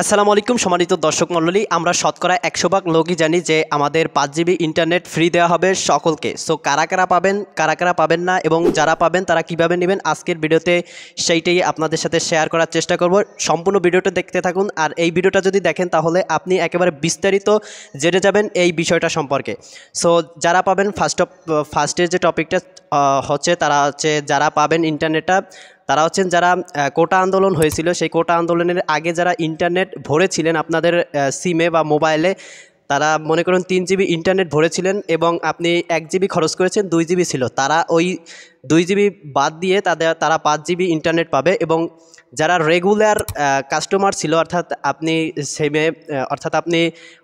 আসসালামু আলাইকুম সম্মানিত দর্শক মণ্ডলী, আমরা শতকরা 100 ভাগ লোকই জানি যে আমাদের 5 জিবি ইন্টারনেট ফ্রি দেওয়া হবে সকলকে। সো কারা কারা পাবেন না এবং যারা পাবেন তারা কিভাবে নেবেন আজকের ভিডিওতে সেইটাই আপনাদের সাথে শেয়ার করার চেষ্টা করব। সম্পূর্ণ ভিডিওটা দেখতে থাকুন, আর এই ভিডিওটা যদি দেখেন তাহলে আপনি একেবারে বিস্তারিত জেনে যাবেন এই বিষয়টা সম্পর্কে। সো যারা পাবেন ফার্স্টের যে টপিকটা হচ্ছে তারা হচ্ছে যারা পাবেন ইন্টারনেটটা তারা হচ্ছেন যারা কোটা আন্দোলন হয়েছিল সেই কোটা আন্দোলনের আগে যারা ইন্টারনেট ভরেছিলেন আপনাদের সিমে বা মোবাইলে, তারা মনে করুন 3 জিবি ইন্টারনেট ভরেছিলেন এবং আপনি 1 জিবি খরচ করেছেন, 2 জিবি ছিল, তারা ওই 2 জিবি বাদ দিয়ে তারা 5 জিবি ইন্টারনেট পাবে। এবং যারা রেগুলার কাস্টমার ছিল অর্থাৎ আপনি সিমে অর্থাৎ আপনি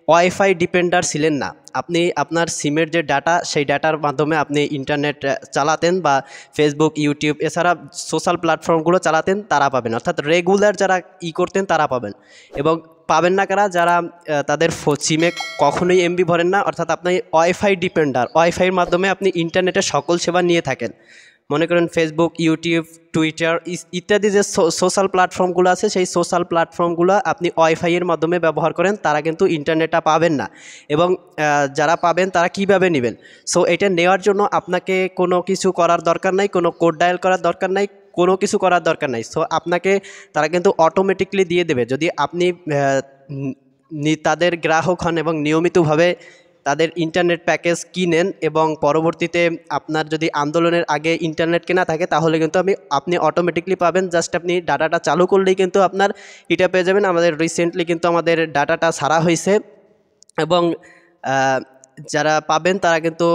ওয়াইফাই ডিপেন্ডার ছিলেন না, আপনি আপনার সিমের যে ডাটা সেই ডাটার মাধ্যমে আপনি ইন্টারনেট চালাতেন বা ফেসবুক, ইউটিউব এছাড়া সোশ্যাল প্ল্যাটফর্মগুলো চালাতেন, তারা পাবেন। অর্থাৎ রেগুলার যারা করতেন তারা পাবেন। এবং পাবেন না কারা, যারা তাদের সিমে কখনোই এমবি ভরেন না, অর্থাৎ আপনি ওয়াইফাই ডিপেন্ডার, ওয়াইফাইয়ের মাধ্যমে আপনি ইন্টারনেটের সকল সেবা নিয়ে থাকেন। মনে করেন ফেসবুক, ইউটিউব, টুইটার ইত্যাদি যে সোশ্যাল প্ল্যাটফর্মগুলো আছে সেই সোশ্যাল প্ল্যাটফর্মগুলো আপনি ওয়াইফাইয়ের মাধ্যমে ব্যবহার করেন, তারা কিন্তু ইন্টারনেটটা পাবেন না। এবং যারা পাবেন তারা কীভাবে নেবেন, সো এটা নেওয়ার জন্য আপনাকে কোনো কিছু করার দরকার নাই, কোনো কোড ডায়াল করার দরকার নাই, কোনো কিছু করার দরকার নাই। সো আপনাকে তারা কিন্তু অটোমেটিকলি দিয়ে দেবে যদি আপনি তাদের গ্রাহক হন এবং নিয়মিতভাবে তাদের ইন্টারনেট প্যাকেজ কিনেন। এবং পরবর্তীতে আপনার যদি আন্দোলনের আগে ইন্টারনেট কেনা থাকে তাহলে কিন্তু আপনি অটোমেটিকলি পাবেন। জাস্ট আপনি ডাটাটা চালু করলেই কিন্তু আপনার এটা পেয়ে যাবেন। আমাদের রিসেন্টলি কিন্তু আমাদের ডাটাটা ছাড়া হয়েছে এবং যারা পাবেন তারা কিন্তু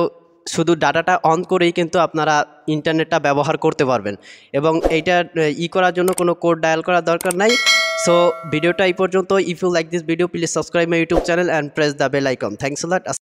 শুধু ডাটাটা অন করেই কিন্তু আপনারা ইন্টারনেটটা ব্যবহার করতে পারবেন। এবং এইটা করার জন্য কোনো কোড ডায়াল করার দরকার নাই। সো ভিডিওটা এই পর্যন্ত। If you like this video please subscribe my YouTube channel and press the bell icon. Thanks a lot.